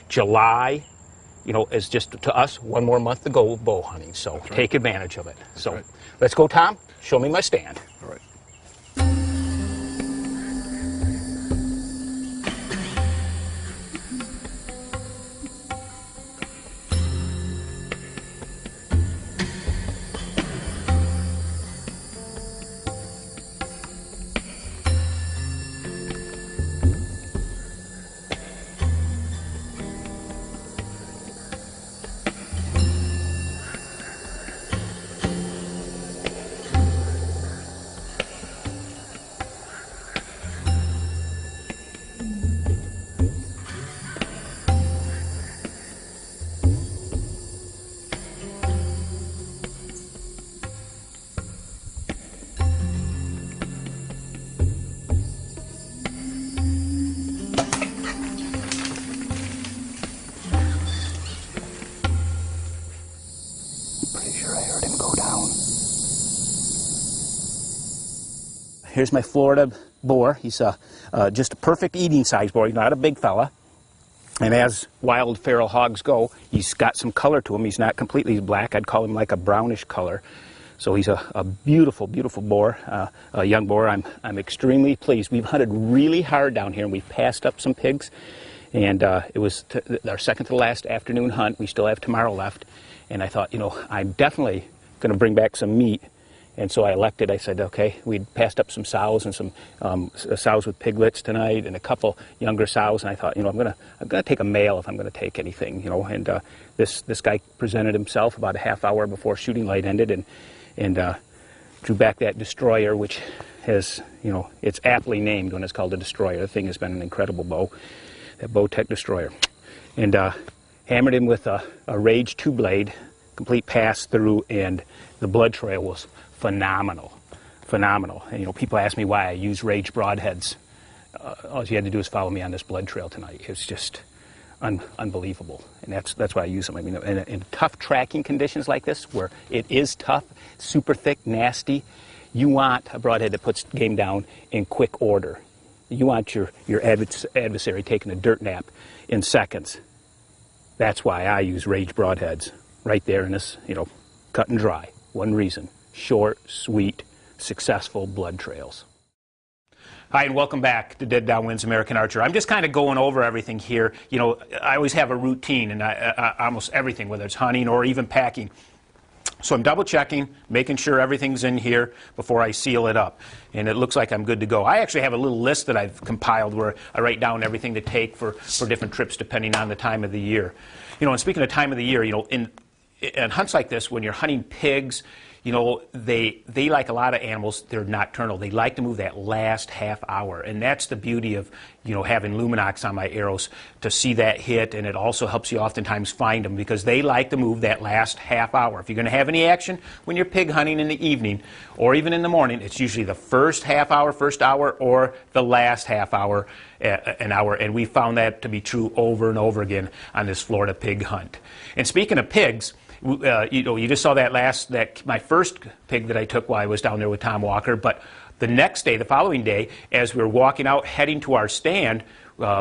July, is just to us one more month to go bow hunting. So take advantage of it. So let's go, Tom. Show me my stand. All right. Here's my Florida boar. He's just a perfect eating size boar. He's not a big fella. And as wild feral hogs go, he's got some color to him. He's not completely black. I'd call him like a brownish color. So he's a beautiful, beautiful boar, a young boar. I'm extremely pleased. We've hunted really hard down here, and we've passed up some pigs. And it was our second to last afternoon hunt. We still have tomorrow left. And I thought, I'm definitely going to bring back some meat. And so I elected, I said, okay, we'd passed up some sows and some sows with piglets tonight and a couple younger sows. And I thought, I'm gonna take a male if I'm gonna take anything, And this guy presented himself about a half hour before shooting light ended and drew back that destroyer, which has, it's aptly named when it's called a destroyer. The thing has been an incredible bow, that Bowtech destroyer. And hammered him with a Rage 2-blade, complete pass through, and the blood trail was phenomenal. And people ask me why I use Rage broadheads. All you had to do is follow me on this blood trail tonight. It's just unbelievable, and that's why I use them. I mean, in tough tracking conditions like this, where it is tough, super thick, nasty, you want a broadhead that puts game down in quick order. You want your adversary taking a dirt nap in seconds. That's why I use Rage broadheads right there in this, cut and dry. One reason. Short, sweet, successful blood trails. Hi, and welcome back to Dead Downwind's American Archer. I'm just kind of going over everything here. I always have a routine in almost everything, whether it's hunting or even packing. So I'm double checking, making sure everything's in here before I seal it up. And it looks like I'm good to go. I actually have a little list that I've compiled where I write down everything to take for different trips depending on the time of the year. And speaking of time of the year, in hunts like this, when you're hunting pigs, they like a lot of animals, they're nocturnal. They like to move that last half hour. And that's the beauty of, having Luminox on my arrows to see that hit. And it also helps you oftentimes find them because they like to move that last half hour. If you're going to have any action when you're pig hunting in the evening or even in the morning, it's usually the first half hour, first hour, or the last half hour, an hour. And we found that to be true over and over again on this Florida pig hunt. And speaking of pigs, you just saw my first pig that I took while I was down there with Tom Walker. But the next day, the following day, as we were walking out, heading to our stand,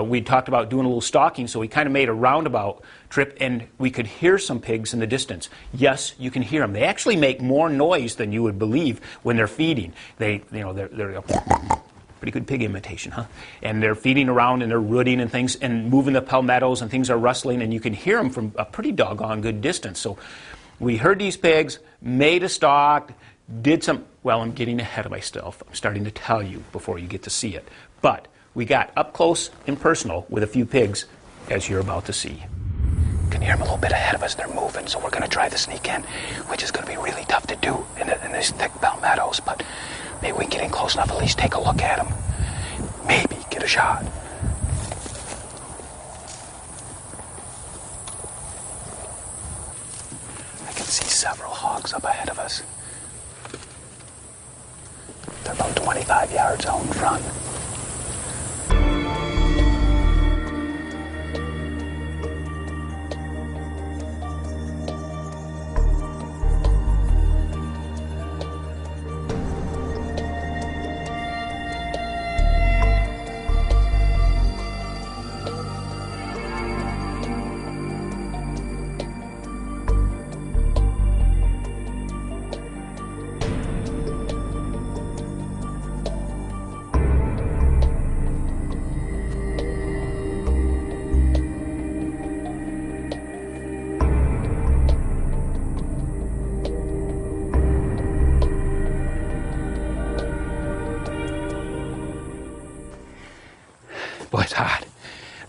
we talked about doing a little stalking, so we kind of made a roundabout trip, and we could hear some pigs in the distance. Yes, you can hear them. They actually make more noise than you would believe when they're feeding. They're pretty good pig imitation, huh? And they're feeding around and they're rooting and things and moving the palmettos and things are rustling, and you can hear them from a pretty doggone good distance. So we heard these pigs, made a stalk, did some, well, I'm getting ahead of myself. I'm starting to tell you before you get to see it. But we got up close and personal with a few pigs, as you're about to see. You can hear them a little bit ahead of us. They're moving, so we're going to try to sneak in, which is going to be really tough to do in these thick palmettos. But maybe we can get in close enough, at least take a look at them. Maybe get a shot. I can see several hogs up ahead of us. They're about 25 yards out in front.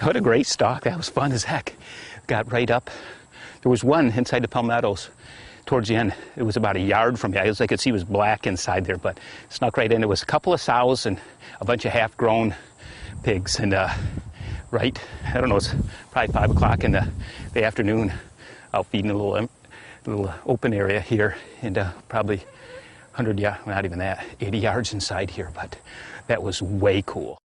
What a great stalk. That was fun as heck. Got right up. There was one inside the palmettos towards the end. It was about a yard from me. I could see it was black inside there, but snuck right in. It was a couple of sows and a bunch of half-grown pigs. And right, I don't know, it's probably 5 o'clock in the afternoon, out feeding a little open area here, and probably 100, yeah, not even that, 80 yards inside here, but that was way cool.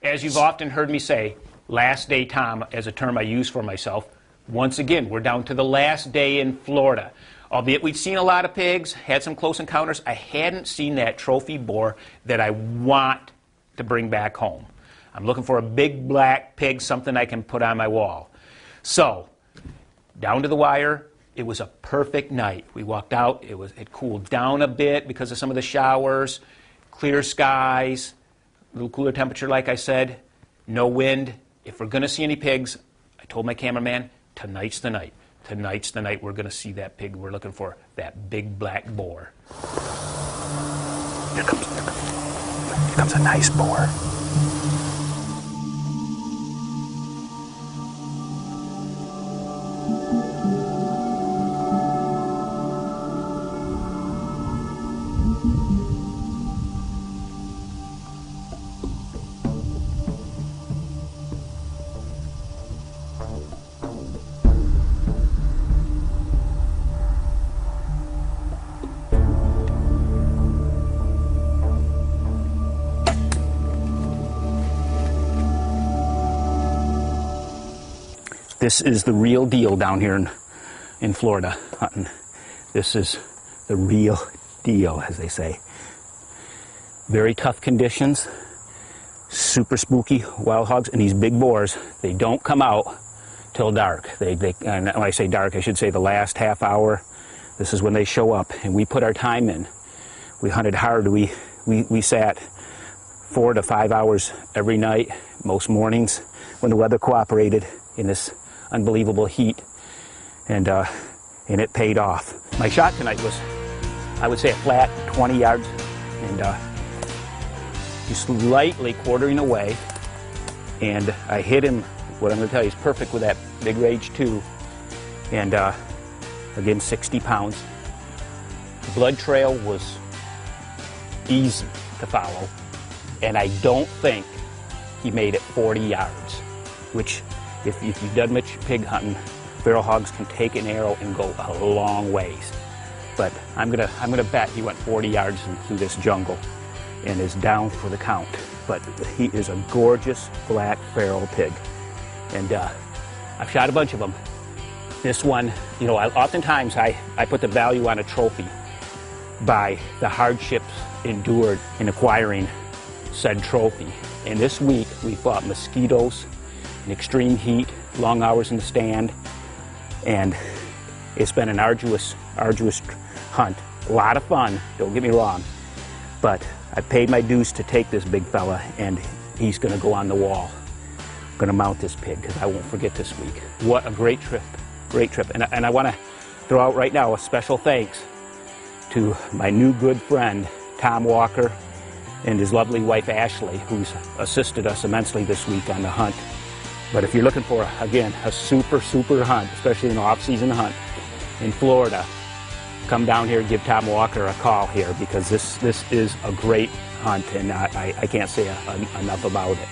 As you've often heard me say, last day Tom, as a term I use for myself, once again, we're down to the last day in Florida. Albeit we'd seen a lot of pigs, had some close encounters, I hadn't seen that trophy boar that I want to bring back home. I'm looking for a big black pig, something I can put on my wall. So, down to the wire, it was a perfect night. We walked out, it cooled down a bit because of some of the showers, clear skies, a little cooler temperature like I said, no wind. If we're going to see any pigs, I told my cameraman, tonight's the night. Tonight's the night we're going to see that pig we're looking for, that big black boar. Here comes a nice boar. This is the real deal down here in Florida hunting. This is the real deal, as they say. Very tough conditions, super spooky wild hogs, and these big boars, they don't come out till dark. And when I say dark, I should say the last half hour. This is when they show up, and we put our time in. We hunted hard. We sat 4 to 5 hours every night, most mornings, when the weather cooperated in this unbelievable heat, and it paid off. My shot tonight was, I would say, a flat 20 yards, and just lightly quartering away, and I hit him. What I'm going to tell you is perfect with that big Rage 2, and again 60 pounds. The blood trail was easy to follow, and I don't think he made it 40 yards, which, if you've done much pig hunting, feral hogs can take an arrow and go a long ways. But I'm gonna bet he went 40 yards through this jungle and is down for the count. But he is a gorgeous black feral pig, and I've shot a bunch of them. This one, you know, oftentimes I put the value on a trophy by the hardships endured in acquiring said trophy. And this week we fought mosquitoes, in extreme heat, long hours in the stand, and it's been an arduous hunt. A lot of fun, don't get me wrong, but I paid my dues to take this big fella, and he's going to go on the wall. I'm going to mount this pig because I won't forget this week. What a great trip, great trip. And I want to throw out right now a special thanks to my new good friend, Tom Walker, and his lovely wife, Ashley, who's assisted us immensely this week on the hunt. But if you're looking for, again, a super hunt, especially an off-season hunt in Florida, come down here and give Tom Walker a call here, because this is a great hunt, and I can't say enough about it.